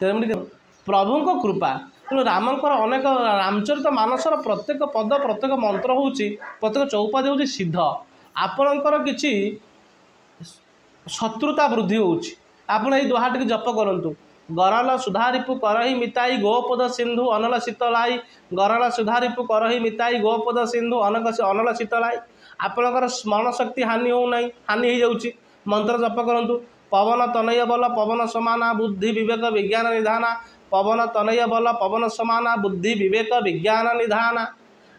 तेमि प्रभु कृपा तेणु रामकर अनेक रामचरित मानसर प्रत्येक पद प्रत्येक मंत्र हूँ प्रत्येक चौपादी हूँ सिद्ध आपणकर किसी शत्रुता वृद्धि होउछि आपण एई दोहाटी जप करंतु गरल सुधारिपु करही मिताई गोपद सिंधु अनल शीतलाई गरल सुधारिपु करही मिताई गोपद सिंधु अनल शीतलाई आपणकर स्मरण शक्ति हानि हो नहीं हानि हो जाउछि मंत्र जप करंतु पवन तनय बल पवन समाना बुद्धि विवेक विज्ञान निधाना पवन तनय बल पवन समाना बुद्धि विवेक विज्ञान निधाना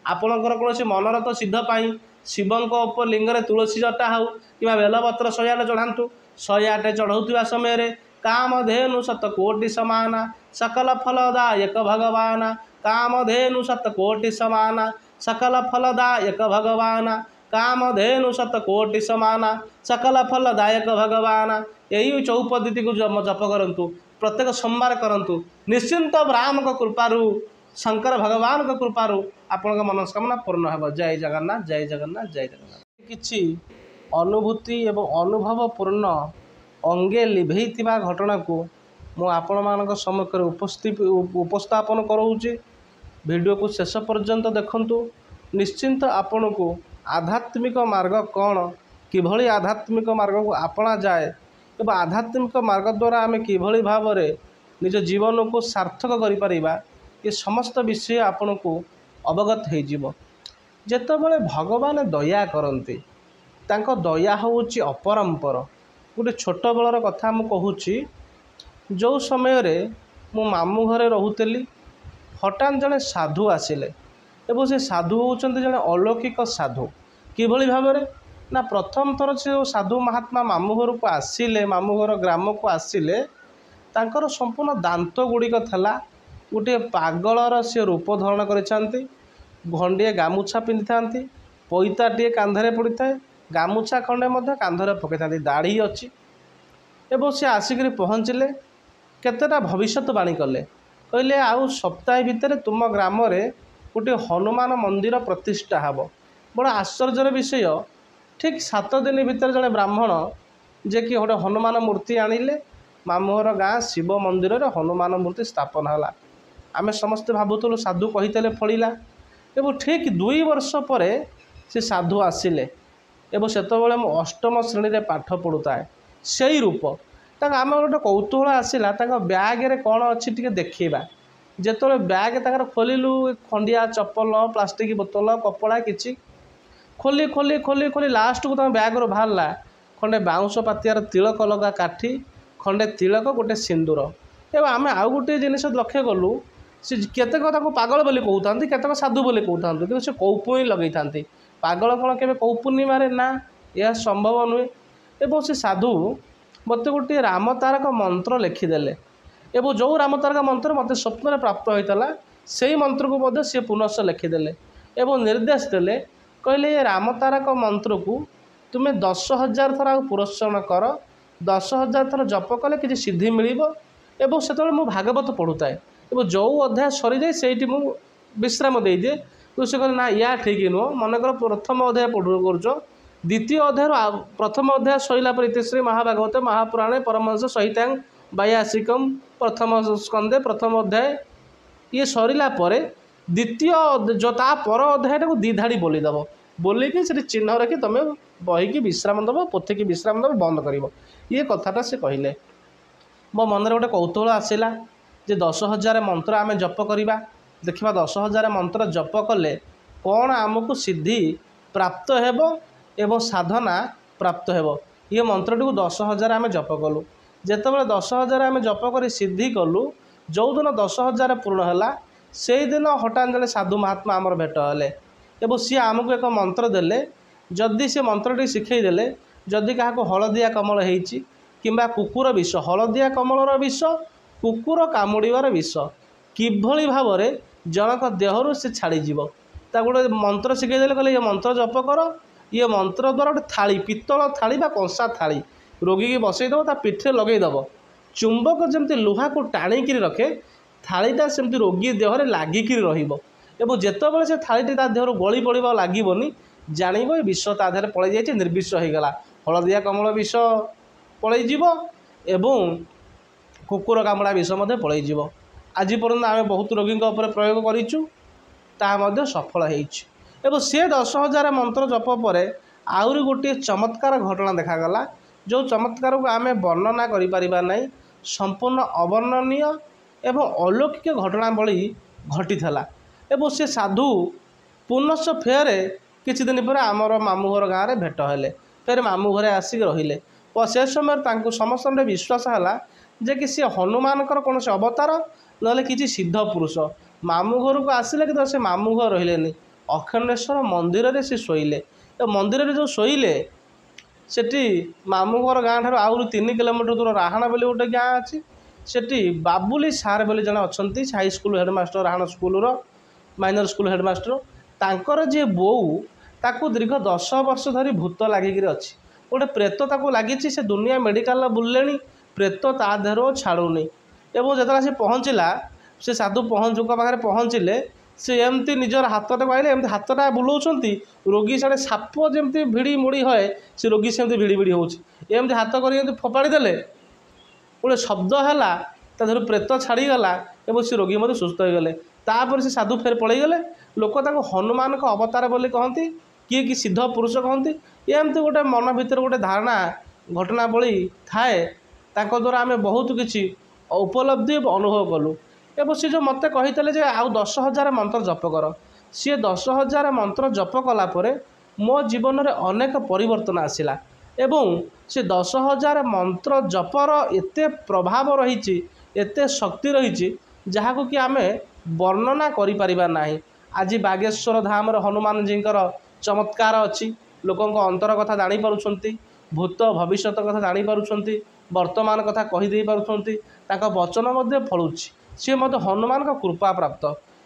आपणकर कौन मनरत सिद्ध पाई शिवंक उप लिंगरे तुलसी जटा हो कि बेलपत्र 108 चढ़ातु 108 चढ़ौवा समय कामधेनु शतकोटि समाना सकल फलदायक भगवान कामधेनु शतकोटि समाना सकल फलदायक भगवान कामधेनु शतकोटि समाना सकल फलदायक भगवान यही चौपदी को जप करंतु प्रत्येक सोमवार करंतु निश्चिंत राम को कृपारू शंकर भगवान को कृपारू आपण मनस्कामना पूर्ण हो। जय जगन्नाथ जय जगन्नाथ जय जगन्नाथ। किछि अनुभूति एवं अनुभव पूर्ण अंगे लिभेइथिबा घटना को मु आपण मानक सम्मुखें उपस्थापन कराऊँगी। वीडियो को शेष पर्यंत देखंतु निश्चिंत आपण को आध्यात्मिक मार्ग कौन किभली आध्यात्मिक मार्ग को आपणा जाए एवं आध्यात्मिक मार्ग द्वारा आम किभली भाव में निज जीवन को सार्थक करिपारिबा ये समस्त विषय आपण को अवगत हो जेतेबेले भगवान दया करते तांको दया होउची अपरंपर। गोटे छोट बेलर कथा मु कहूची जो समय रे मो मामू घरे रहूली हठात जड़े साधु आसिले एवं से साधु होउचंती जड़े अलौकिक साधु किभली भाव में ना प्रथम थर से साधु महात्मा मामू घर को आसिले मामू घर ग्राम को आसिले तांकर संपूर्ण दांत गुड़िक थला गोटे पागलर से रूप धारण करिछांती घंडिए गामुछा पिंधि थांती पैताटे कांधरे पड़ी थाए गामुछा खंडे मध्य कांधरे पकई था दाढ़ी अच्छी एवं से आसिक पहुँचले केतेटा भविष्यवाणी कले कहले आउ सप्ताह भितर तुम ग्राम गोटे हनुमान मंदिर प्रतिष्ठा हेब। बड़ आश्चर्यर विषय ठीक 7 दिन भितर जड़े ब्राह्मण जे कि गोटे हनुमान मूर्ति आनिले मामूहर गाँ शिव मंदिर रे हनुमान मूर्ति स्थापन है। आमे समस्ते भावुलु साधु कहीते फलिला एवं ठीक 2 वर्ष पर से साधु आसिले एवं सेतबेले मु 8म श्रेणी रे पाठ पढ़ुताए से रूप आम गोटे कौतूहल आसला ब्याग रे कौन अच्छी टे देखा जिते ब्याग तक खोलू खंडिया चप्पल प्लास्टिक बोतल कपड़ा किसी खोली खोली खोली खोली लास्ट को तुम ब्याग रू बाहरला खंडे बाउंश पातियार तिलक लगा काठी खंडे तिलक गोटे सिंदूर एवं आम आउ गोटे जिनिस लक्ष्य कलु सी केतेक पागल बोली कहते केतेक साधु बोली कहते कि से कौपुणी लगे था पागल कौन के कौपूर्णिम ना यह संभव नुहे। एवं से साधु मत गोटे रामतारक मंत्र लिखिदेले एवं जो रामतारक मंत्र मत स्वप्न प्राप्त होता से मंत्र को सी पुनः लिखिदेले एवं निर्देश देले कहले ये रामतारक मंत्र को तुम्हें 10,000 थर पुरस्कार कर 10,000 थर जप कले कि सिद्धि मिल एवं से मु भागवत पढ़ुताए एवं जो अध्याय सरी जाए से मुझे विश्राम दे दिए तो से कहले ना या ठीक नुह मनकर प्रथम अध्याय कर द्वितीय अध्याय प्रथम अध्याय सैला पर इतिश्री महाभागवत महापुराणे परमहंस सहितांग वैयासिकम प्रथम स्कंदे प्रथम अध्याय ये सरला पर द्वितीय जो पर अध्याय को 2 धाड़ी बोलीदेव बोलिकी से चिन्ह रखी तुम बही की विश्राम दब पोथी की विश्राम दब बंद कर ये कथाटा से कहले मो मन में गोटे कौतूहल आसला जे 10,000 मंत्र आम जप करवा देखा 10,000 मंत्र जप कले कौन आमको सिद्धि प्राप्त हेब एवं साधना प्राप्त हेब ये मंत्रटी को 10,000 आम जप कलु जितेबाला 10,000 आम जप कर सिद्धि कलु जो दिन 10,000 पूर्ण है से दिन हठात जड़े साधु महात्मा आमर भेट हेले एवं सी आमको एक मंत्र देले जदि से मंत्रटी शिखईदेले जदि क्या हलदिया कमल होती किंबा कुकुर विष हलदिया कमलर विष कुकुर कामुड़ार विष किभली भाव में जनक देहरु से छाड़ीज गोटे मंत्र शिखईदेले कहले ये मंत्र जप कर ये मंत्र द्वारा गोटे थाली पित्तल थाली बा कंसा थाली रोगी की बसईदेव ता पिठे लगईदेव चुंबक जमती लुहा को टाणिकी रखे थालीटा सेमती रोगी देहरे लागिक एवं जितेबाला से थालीटी देहर गली पड़ा लगभनी जानव ये विष ता देहरे पलि जाइए निर्विष होगला हलदिया कमल विष पलैज एवं କୁକୁର କାମୁଡ଼ା ବିଷ ମଧ୍ୟ ପଳେଇଯିବ। ଆଜି ପର୍ଯ୍ୟନ୍ତ ଆମେ ବହୁତ ରୋଗୀଙ୍କ ଉପରେ ପ୍ରୟୋଗ କରିଛୁ, ତାହା ମଧ୍ୟ ସଫଳ ହେଇଛି। ଏବଂ ସେ 10,000 ମନ୍ତ୍ର ଜପ ପରେ ଆହୁରି ଗୋଟିଏ ଚମତ୍କାର ଘଟଣା ଦେଖାଗଲା, ଯେଉଁ ଚମତ୍କାରକୁ ଆମେ ବର୍ଣ୍ଣନା କରିପାରିବା ନାହିଁ, ସମ୍ପୂର୍ଣ୍ଣ ଅବର୍ଣ୍ଣନୀୟ ଏବଂ ଅଲୌକିକ ଘଟଣା ଭଳି ଘଟିଥିଲା। ଏବଂ ସେ ସାଧୁ ପୁନଶ୍ଚ ଫେରେ କିଛି ଦିନ ପରେ ଆମର ମାମୁଁ ଘର ଗାଁରେ ଭେଟ ହେଲେ, ଫେରେ ମାମୁଁ ଘରେ ଆସିକି ରହିଲେ। ସେ ସମୟରେ ତାଙ୍କୁ ସମସ୍ତଙ୍କର ବିଶ୍ୱାସ ହେଲା ଯେ କି ସେ ହନୁମାନଙ୍କର କୌଣସି ଅବତାର ନହେଲେ କିଛି ସିଦ୍ଧ ପୁରୁଷ। ମାମୁଁ ଘରକୁ ଆସିଲେ କିନ୍ତୁ ସେ ମାମୁଁ ଘର ରହିଲେନି, ଅଖଣ୍ଡେଶ୍ୱର ମନ୍ଦିରରେ ସେ ଶୋଇଲେ। ଏ ମନ୍ଦିରରେ ଯେଉଁ ଶୋଇଲେ, ସେଠି ମାମୁଁ ଘର ଗାଁ ଠାରୁ ଆହୁରି 3 କିଲୋମିଟର ଦୂର ରାହାଣ ବୋଲି ଗୋଟେ ଗାଁ ଅଛି। ସେଠି ବାବୁଲି ସାର୍ ବୋଲି ଜଣେ ଅଛନ୍ତି, ହାଇସ୍କୁଲ ହେଡ଼ମାଷ୍ଟର, ରାହାଣ ସ୍କୁଲର ମାଇନର ସ୍କୁଲ ହେଡ଼ମାଷ୍ଟର। ତାଙ୍କର ଯିଏ ବୋଉ, ତାକୁ ଦୀର୍ଘ 10 ବର୍ଷ ଧରି ଭୂତ ଲାଗିକିରି ଅଛି, ଗୋଟେ ପ୍ରେତ ତାକୁ ଲାଗିଛି। ସେ ଦୁନିଆ ମେଡ଼ିକାଲରେ ବୁଲିଲେଣି, ପ୍ରେତ ତା ଦେହରୁ ଛାଡ଼ୁନି। ଏବଂ ଯେତେବେଳେ ସେ ପହଞ୍ଚିଲା, ସେ ସାଧୁ ପହଞ୍ଚୁଙ୍କ ପାଖରେ ପହଞ୍ଚିଲେ, ସେ ଏମିତି ନିଜର ହାତଟାକୁ ଆଇଲେ, ଏମିତି ହାତଟା ବୁଲାଉଛନ୍ତି, ରୋଗୀ ସାଡ଼େ ସାପ ଯେମିତି ଭିଡ଼ି ମୋଡ଼ି ହୁଏ, ସେ ରୋଗୀ ସେମିତି ଭିଡ଼ି ଭିଡ଼ି ହେଉଛି। ଏମିତି ହାତ କରି ଏମିତି ଫୋପାଡ଼ି ଦେଲେ, ଗୋଟେ ଶବ୍ଦ ହେଲା, ତା ଦେହରୁ ପ୍ରେତ ଛାଡ଼ିଗଲା ଏବଂ ସେ ରୋଗୀ ମଧ୍ୟ ସୁସ୍ଥ ହୋଇଗଲେ। ତାପରେ ସେ ସାଧୁ ଫେର ପଳେଇଗଲେ। ଲୋକ ତାଙ୍କୁ ହନୁମାନଙ୍କ ଅବତାର ବୋଲି କହନ୍ତି, କିଏ କି ସିଦ୍ଧ ପୁରୁଷ କହନ୍ତି। ଏମିତି ଗୋଟେ ମନ ଭିତରେ ଗୋଟେ ଧାରଣା ଘଟଣା ଭଳି ଥାଏ। ତାଙ୍କ ଦ୍ୱାରା ଆମେ ବହୁତ କିଛି ଉପଲବ୍ଧି ଅନୁଭବ କଲୁ। ଏବଂ ସେ ଯେଉଁ ମୋତେ କହିଥିଲେ ଯେ ଆଉ 10,000 ମନ୍ତ୍ର ଜପ କର, ସିଏ 10,000 ମନ୍ତ୍ର ଜପ କଲା ପରେ ମୋ ଜୀବନରେ ଅନେକ ପରିବର୍ତ୍ତନ ଆସିଲା। ଏବଂ ସେ 10,000 ମନ୍ତ୍ର ଜପର ଏତେ ପ୍ରଭାବ ରହିଛି, ଏତେ ଶକ୍ତି ରହିଛି, ଯାହାକୁ କି ଆମେ ବର୍ଣ୍ଣନା କରିପାରିବା ନାହିଁ। ଆଜି ବାଗେଶ୍ୱର ଧାମରେ ହନୁମାନଜୀଙ୍କର ଚମତ୍କାର ଅଛି। ଲୋକଙ୍କ ଅନ୍ତର କଥା ଜାଣିପାରୁଛନ୍ତି, ଭୂତ ଭବିଷ୍ୟତ କଥା ଜାଣିପାରୁଛନ୍ତି, ବର୍ତ୍ତମାନ କଥା କହିଦେଇ ପାରୁଛନ୍ତି, ତାଙ୍କ ବଚନ ମଧ୍ୟ ଫଳୁଛି। ସିଏ ମଧ୍ୟ ହନୁମାନଙ୍କ କୃପା ପ୍ରାପ୍ତ।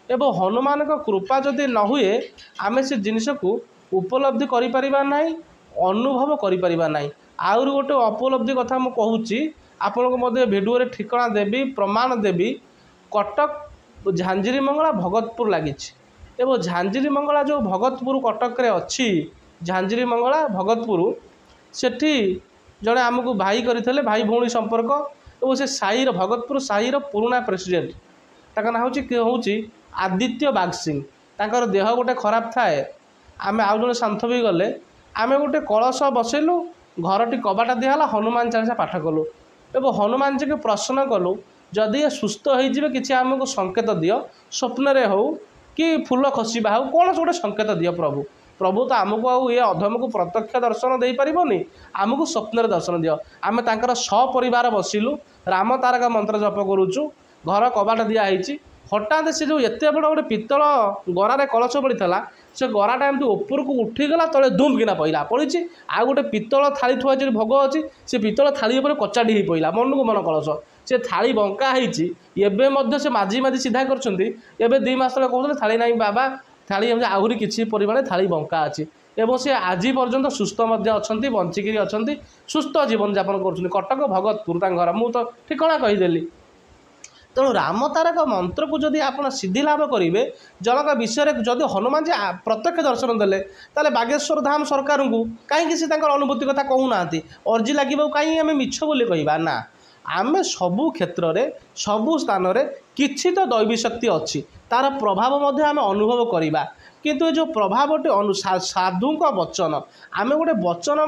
ଏବଂ ହନୁମାନଙ୍କ କୃପା ଯଦି ନ ହୁଏ, ଆମେ ସେ ଜିନିଷକୁ ଉପଲବ୍ଧି କରିପାରିବା ନାହିଁ, ଅନୁଭବ କରିପାରିବା ନାହିଁ। ଆହୁରି ଗୋଟେ ଉପଲବ୍ଧି କଥା ମୁଁ କହୁଛି, ଆପଣଙ୍କୁ ମଧ୍ୟ ଭିଡ଼ିଓରେ ଠିକଣା ଦେବି, ପ୍ରମାଣ ଦେବି। କଟକ ଝାଞ୍ଜିରିମଙ୍ଗଳା ଭଗତପୁର ଲାଗିଛି। ଏବଂ ଝାଞ୍ଜିରିମଙ୍ଗଳା ଯେଉଁ ଭଗତପୁର କଟକରେ ଅଛି, ଝାଞ୍ଜିରିମଙ୍ଗଳା ଭଗତପୁର, ସେଠି ଜଣେ ଆମକୁ ଭାଇ କରିଥିଲେ, ଭାଇ ଭଉଣୀ ସମ୍ପର୍କ। ଏବଂ ସେ ସାହିର, ଭଗତପୁର ସାହିର ପୁରୁଣା ପ୍ରେସିଡେଣ୍ଟ, ତାଙ୍କ ନାଁ ହେଉଛି ଆଦିତ୍ୟ ବାଗସିଂ। ତାଙ୍କର ଦେହ ଗୋଟେ ଖରାପ ଥାଏ। ଆମେ ଆଉ ଜଣେ ଶାନ୍ତ ବି ଗଲେ, ଆମେ ଗୋଟେ କଳସ ବସେଇଲୁ, ଘରଟି କବାଟ ଦିଆହେଲା, ହନୁମାନ ଚାଳିଶା ପାଠ କଲୁ ଏବଂ ହନୁମାନଜୀଙ୍କୁ ପ୍ରସନ୍ନ କଲୁ, ଯଦି ଏ ସୁସ୍ଥ ହୋଇଯିବେ କିଛି ଆମକୁ ସଂକେତ ଦିଅ, ସ୍ୱପ୍ନରେ ହେଉ କି ଫୁଲ ଖସିବା ହେଉ, କୌଣସି ଗୋଟେ ସଂକେତ ଦିଅ ପ୍ରଭୁ। ପ୍ରଭୁ ତ ଆମକୁ ଆଉ ଏ ଅଧମକୁ ପ୍ରତ୍ୟକ୍ଷ ଦର୍ଶନ ଦେଇପାରିବନି, ଆମକୁ ସ୍ୱପ୍ନରେ ଦର୍ଶନ ଦିଅ। ଆମେ ତାଙ୍କର ସପରିବାର ବସିଲୁ, ରାମ ତାରକା ମନ୍ତ୍ର ଜପ କରୁଛୁ, ଘର କବାଟ ଦିଆହେଇଛି। ହଠାତ୍ ସେ ଯେଉଁ ଏତେ ବଡ଼ ଗୋଟେ ପିତ୍ତଳ ଗରାରେ କଳସ ପଡ଼ିଥିଲା, ସେ ଗରାଟା ଏମିତି ଉପରକୁ ଉଠିଗଲା, ତଳେ ଧୁମ୍ କିନା ପଡ଼ିଛି। ଆଉ ଗୋଟେ ପିତ୍ତଳ ଥାଳି ଥୁଆ ଅଛି, ଭୋଗ ଅଛି, ସେ ପିତ୍ତଳ ଥାଳି ଉପରେ କଚାଡ଼ି ହେଇ ପଡ଼ିଲା, ମନକୁ ମନ କଳସ। ସେ ଥାଳି ବଙ୍କା ହେଇଛି, ଏବେ ମଧ୍ୟ ସେ ମାଝି ସିଧା କରିଛନ୍ତି। ଏବେ 2 ମାସ ତଳେ କହୁଥିଲେ ଥାଳି ନାହିଁ ବାବା, ଥାଳି ଏମିତି ଆହୁରି କିଛି ପରିମାଣରେ ଥାଳି ବଙ୍କା ଅଛି। ଏବଂ ସେ ଆଜି ପର୍ଯ୍ୟନ୍ତ ସୁସ୍ଥ ମଧ୍ୟ ଅଛନ୍ତି, ବଞ୍ଚିକିରି ଅଛନ୍ତି, ସୁସ୍ଥ ଜୀବନଯାପନ କରୁଛନ୍ତି। କଟକ ଭଗତପୁର ତାଙ୍କ ଘର, ମୁଁ ତ ଠିକଣା କହିଦେଲି। ତେଣୁ ରାମ ତାରକ ମନ୍ତ୍ରକୁ ଯଦି ଆପଣ ସିଦ୍ଧି ଲାଭ କରିବେ, ଜଣଙ୍କ ବିଷୟରେ ଯଦି ହନୁମାନଜୀ ପ୍ରତ୍ୟକ୍ଷ ଦର୍ଶନ ଦେଲେ, ତାହେଲେ ବାଗେଶ୍ୱର ଧାମ ସରକାରଙ୍କୁ କାହିଁକି ସେ ତାଙ୍କର ଅନୁଭୂତି କଥା କହୁନାହାନ୍ତି? ଅର୍ଜି ଲାଗିବାକୁ କାହିଁକି ଆମେ ମିଛ ବୋଲି କହିବା? ନା, ଆମେ ସବୁ କ୍ଷେତ୍ରରେ, ସବୁ ସ୍ଥାନରେ କିଛି ତ ଦୈବୀ ଶକ୍ତି ଅଛି, ତା'ର ପ୍ରଭାବ ମଧ୍ୟ ଆମେ ଅନୁଭବ କରିବା। କିନ୍ତୁ ଏ ଯେଉଁ ପ୍ରଭାବଟି ସାଧୁଙ୍କ ବଚନ, ଆମେ ଗୋଟେ ବଚନ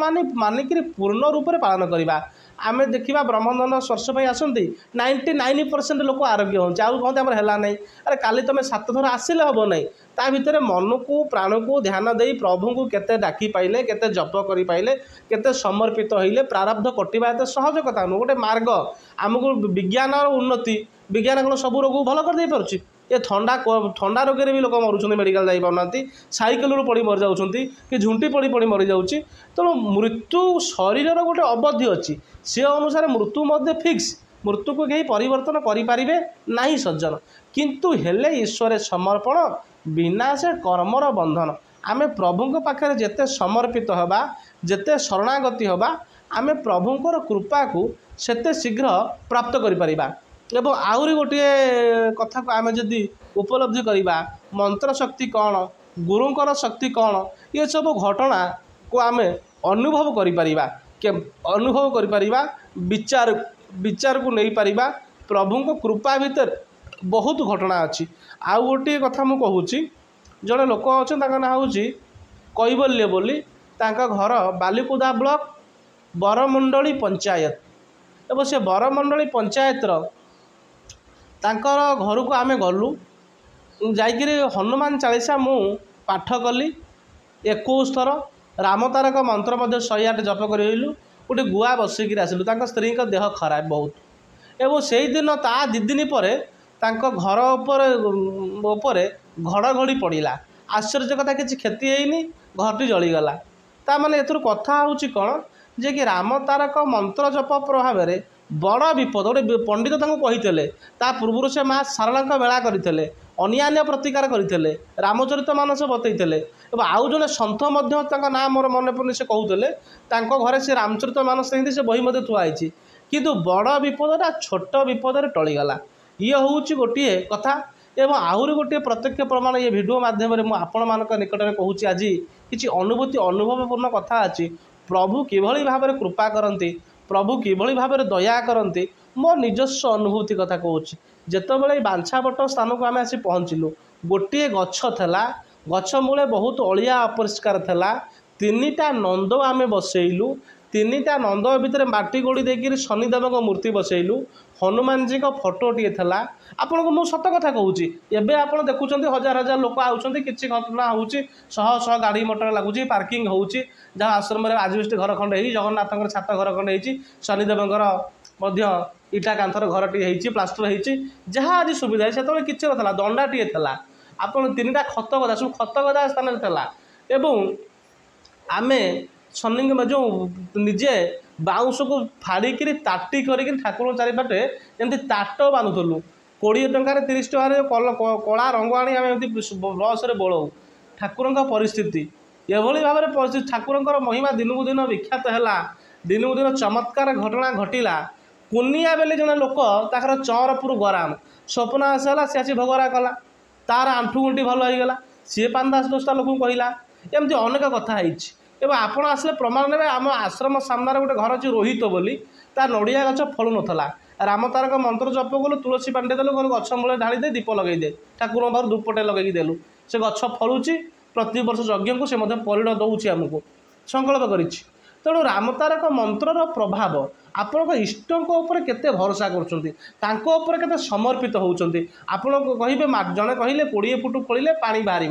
ମାନିକିରି ପୂର୍ଣ୍ଣ ରୂପରେ ପାଳନ କରିବା। ଆମେ ଦେଖିବା ବ୍ରହ୍ମଦଣ୍ଡ ସ୍ପର୍ଶ ପାଇଁ ଆସନ୍ତି, 99% ଲୋକ ଆରୋଗ୍ୟ ହୁଅନ୍ତି, ଆଉ କହନ୍ତି ଆମର ହେଲା ନାହିଁ। ଆରେ କାଲି ତୁମେ 7 ଥର ଆସିଲେ ହେବ ନାହିଁ, ତା ଭିତରେ ମନକୁ ପ୍ରାଣକୁ ଧ୍ୟାନ ଦେଇ ପ୍ରଭୁଙ୍କୁ କେତେ ଡାକି ପାଇଲେ, କେତେ ଜପ କରିପାଇଲେ, କେତେ ସମର୍ପିତ ହୋଇଲେ, ପ୍ରାରବ୍ଧ କଟିବା ଏତେ ସହଜ କଥା ନୁହେଁ, ଗୋଟେ ମାର୍ଗ। ଆମକୁ ବିଜ୍ଞାନର ଉନ୍ନତି, ବିଜ୍ଞାନ କ'ଣ ସବୁ ରୋଗକୁ ଭଲ କରିଦେଇପାରୁଛି? ଏ ଥଣ୍ଡା ରୋଗରେ ବି ଲୋକ ମରୁଛନ୍ତି, ମେଡ଼ିକାଲ ଯାଇପାରୁନାହାନ୍ତି, ସାଇକେଲରୁ ପଡ଼ି ମରିଯାଉଛନ୍ତି, କି ଝୁଣ୍ଟି ପଡ଼ି ମରିଯାଉଛି। ତେଣୁ ମୃତ୍ୟୁ ଶରୀରର ଗୋଟେ ଅବଧି ଅଛି, ସେ ଅନୁସାରେ ମୃତ୍ୟୁ ମଧ୍ୟ ଫିକ୍ସ। ମୃତ୍ୟୁକୁ କେହି ପରିବର୍ତ୍ତନ କରିପାରିବେ ନାହିଁ ସଜ୍ଜନ। କିନ୍ତୁ ହେଲେ ଈଶ୍ୱରେ ସମର୍ପଣ, ବିନା ସେ କର୍ମର ବନ୍ଧନ। ଆମେ ପ୍ରଭୁଙ୍କ ପାଖରେ ଯେତେ ସମର୍ପିତ ହେବା, ଯେତେ ଶରଣାଗତି ହେବା, ଆମେ ପ୍ରଭୁଙ୍କର କୃପାକୁ ସେତେ ଶୀଘ୍ର ପ୍ରାପ୍ତ କରିପାରିବା। ଏବଂ ଆହୁରି ଗୋଟିଏ କଥାକୁ ଆମେ ଯଦି ଉପଲବ୍ଧି କରିବା, ମନ୍ତ୍ର ଶକ୍ତି କ'ଣ, ଗୁରୁଙ୍କର ଶକ୍ତି କ'ଣ, ଏସବୁ ଘଟଣାକୁ ଆମେ ଅନୁଭବ କରିପାରିବା, ବିଚାରକୁ ନେଇପାରିବା, प्रभु को कृपा भितर बहुत घटना अच्छी। आउ गोटे कथा मु कहूँ जड़े लोक अच्छा ना हूँ कैवल्य बोली घर बालिकुदा ब्लॉक बरमंडली पंचायत एवं से बरमंडली पंचायतर तांकर घर को आमे गलु जाइकिरी हनुमान चालीसा मु पाठ कली 21 थर राम तारक मंत्र 108 जप करूँ गोटे गुआ बसिक आसलु स्त्री का देह खराब बहुत एवं से ही दिन ता 2 दिन पर घर उपर घड़घड़ी पड़ा आश्चर्य कथा किसी क्षति होनी घरटी जलीगला ता माने एथुर कथा हूँ कौन जे कि राम तारक मंत्र जप प्रभाव में बड़ विपद गोटे पंडित कही ता पूर्व से माँ सारला बेला करते अन्यान्य प्रतिकार करते रामचरित मानस बतईले आउ जड़े सन्थ ना मोर मन पड़े से कहते घरे से रामचरित मानस से बही थुआई किंतु बड़ विपदटा छोट विपद टलीगला ये हूँ गोटे कथा एवं आहरी गोटे प्रत्यक्ष प्रमाण ये भिडियो माध्यम आपण मान निकट में कहूँ आज किसी अनुभूति अनुभवपूर्ण कथा अच्छी प्रभु किभली भाव में कृपा करती प्रभु किभली भाव में दया करती मो निजस्व अनुभूति कथा कहूँ जितेबाला बांछापट स्थान को आम आसी पहुँचलु गोटे गछ थला गछ मूले बहुत अलिया अपरिष्कार थला 3टा नंद आम बसैलु 3टा नंद भितर माटी गोड़ी देकर शनिदेव मूर्ति बसैलु हनुमान जी का फोटोटे था आपन को मुझ सत कथा कहूँ एवं आप देखुं हजार हजार लोक आउट किसी घटना हो शह शह गाड़ी मोटर लगुच पार्किंग हो जहाँ आश्रम आजबेस्ट घर खंडे जगन्नाथ छात घर खंडे शनिदेव इटा कांथर घर टी प्लास्टर हो जहाँ आज सुविधा से किसी ना दंडाटे था आप 3टा खत गदा सब खत गदा स्थान एवं आमे शनि जो निजे बाउंश को फाड़िक ताटी कर ठाकुर चारिपटे एमती ताट बांधुलु 20 टंकार 30 टकर कला रंग आनी आम ब्रश बोलाऊ ठाकुर परिस्थिति एभली भाव में परिस्थिति ठाकुर महिमा दिन को दिन विख्यात है दिन को दिन चमत्कार घटना घटला कुनिया बेले जड़े लोक ताकर चौरपुर गराम स्वप्न आसला सी आसी भोगरा कला तार आंठू गंठी भल होगा सी 5-10 लोक कहला एमती अनेक कथा एवं आपण आसले प्रमाण ने आम आश्रम सामने गोटे घर अच्छी रोहित बोली ता नड़िया गच फलु नाला राम तारक मंत्र जप गलु तुलसी पांडे देलु गछ मूल ढाली दे दीप लगे दे ठाकुर बाहर धूपटे लगे देलु से गछ फलुची प्रति वर्ष यज्ञ को से परिण दौर आमको संकल्प कर तेणु राम तारक मंत्रर प्रभाव आपण इष्टों केते भरोसा कर समर्पित होती आप कहे जड़े कहले 20 फुट खोलिले पानी बाहर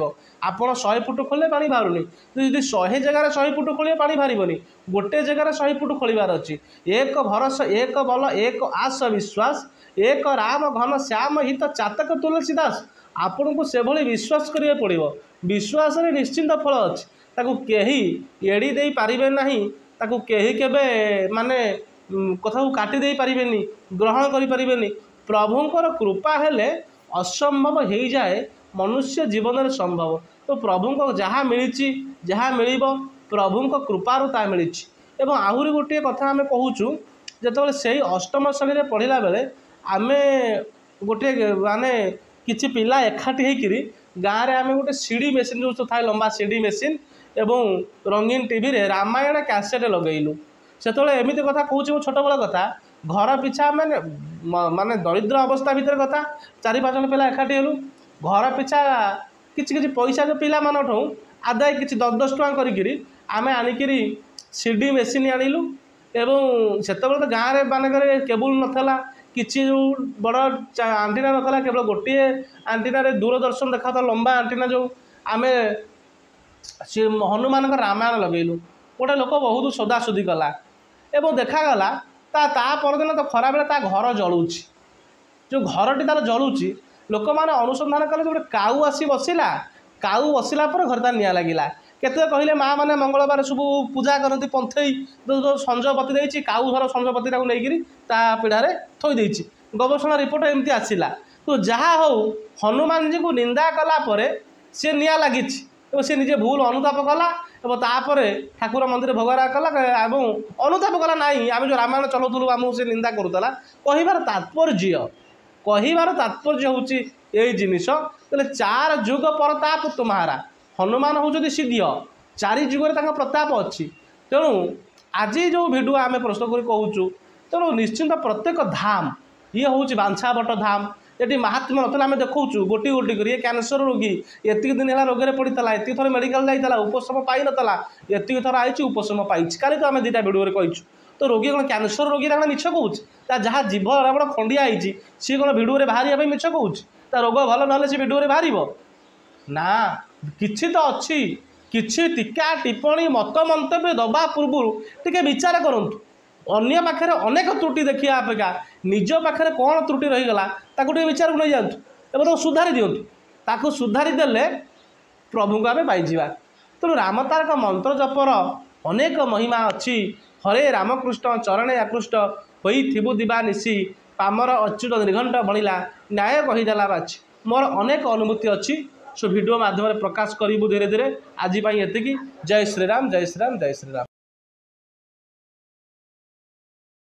आपड़ 100 फुट खोलिले पानी बाहरुनी यदि 100 जगार 100 फुट खोलिए पानी बाहरनी गोटे जगार 100 फुट खोलिबार अच्छी एक भरोसा एक बल एक आस विश्वास एक राम घन श्याम हित चातक तुलसीदास आपण को से भली विश्वास करिए पड़ो विश्वास निश्चिंत फल अच्छी ताकू केही एड़ी दे पारिबे नहीं ताकू केही केबे माने कथा को काटी दे पारिबेनी ग्रहण करि पारिबेनी प्रभुंकर कृपा हेले असंभव हो जाए मनुष्य जीवन में संभव तो प्रभु को जहाँ मिली जहाँ मिल प्रभु कृपार ता मिली एवं आहरी गोटे कथा आम कहूँ जो से अष्टम श्रेणी में पढ़ला बेले आम गोटे माने किछि पिला एकाठी होकरी गाँव में आम गोटे सीडी मेसीन जो था लंबा सीडी मेसीन एवं रंगीन टीवी रे रामायण कैसेट लगेलु से एमती कथा कहूँ छोट बड़ कथा घर पिछा मैंने माने दरिद्र अवस्था भितर कथा 4-5 जन पिला एकाठी हेलु घर पिछा किछि पैसा जो पिला मान आदाय किछि 10-10 टଙ୍କା करी आमे आनिकी सीडी मेसीन आनिलु एवं से तो गाँव मानक केबुल नाला किसी जो बड़ आंटीना नाला केवल गोटे आंटीना दूरदर्शन देखा था लंबा आंटीना जो आमे सी हनुमान रामायण लगेलु गोटे लोक बहुत सोदासोदी कला एवं देखागला ता परदिन तो खरा बेले ता घर जलुची जो घरटी तार जलुची लोक मैंने अनुसंधान कले गोटे काऊ आसी बसला काऊ बसला पर घर तार निआ लगिला केते कहले माँ मैंने मंगलवार सब पूजा करती पंथई जो संजपति देती काऊ घर संजपति नहीं ता पीढ़ारे थोई देती गवेषणा रिपोर्ट एमती आसला तो जहाँ हो हनुमान जी को निंदा कला सी निआ लगी सी निजे भूल अनुताप कला और तापर ठाकुर मंदिर भोगरा कला अनुताप कला ना आम जो रामायण चलाऊलु आमको से निंदा करूला कहबार तात्पर्य हूँ यही जिनिस 4 जुग परताप तुम्हारा हनुमान होती सिद्ध 4 जुगे प्रताप अच्छी तेणु आज जो भिडियो आम प्रस्तुत कर कहूँ तेणु निश्चिंत प्रत्येक धाम ये हूँ बांछाबट धाम ये महात्मा नता आम देखु गोटी गोटी कर कैंसर रोगी एति दिन है रोगे पड़ता एति थर मेडिकल जाता उपशम पाई नाला एति थर आई उपशम पाई काली तो आम दुटा भिडियो कहीचु तो रोगी कौन कैंसर रोगी मिछ कौच जहाँ जीभ रावण खंडिया होती सी कौन भिडियो बाहर मिछ कौच रोग भल ना सी भिडियो बाहर ना किसी तो अच्छी किसी टीका टिप्पणी मत मंतव्य दबा पूर्व टे विचार करूँ अन्य पाखे अनेक त्रुटि देखा अपेक्षा निज पाखे कौन त्रुटि रहीगला ताकू विचार को नहीं जातु एवं सुधारी दिंतु ताकू सुधारी देले प्रभु को आम पाइबा। तेणु रामतारक मंत्र जपर अनेक महिमा अच्छी हरे रामकृष्ण चरणे आकृष्ट होई थिबु दिबा निशी पामर अच्युत निर्घंट बणिला न्याय कहीदेला बाची मोर अनेक अनुभूति अच्छी सो वीडियो माध्यम प्रकाश करूँ धीरे धीरे आज एतिकी। जय श्रीराम जय श्रीराम जय श्रीराम।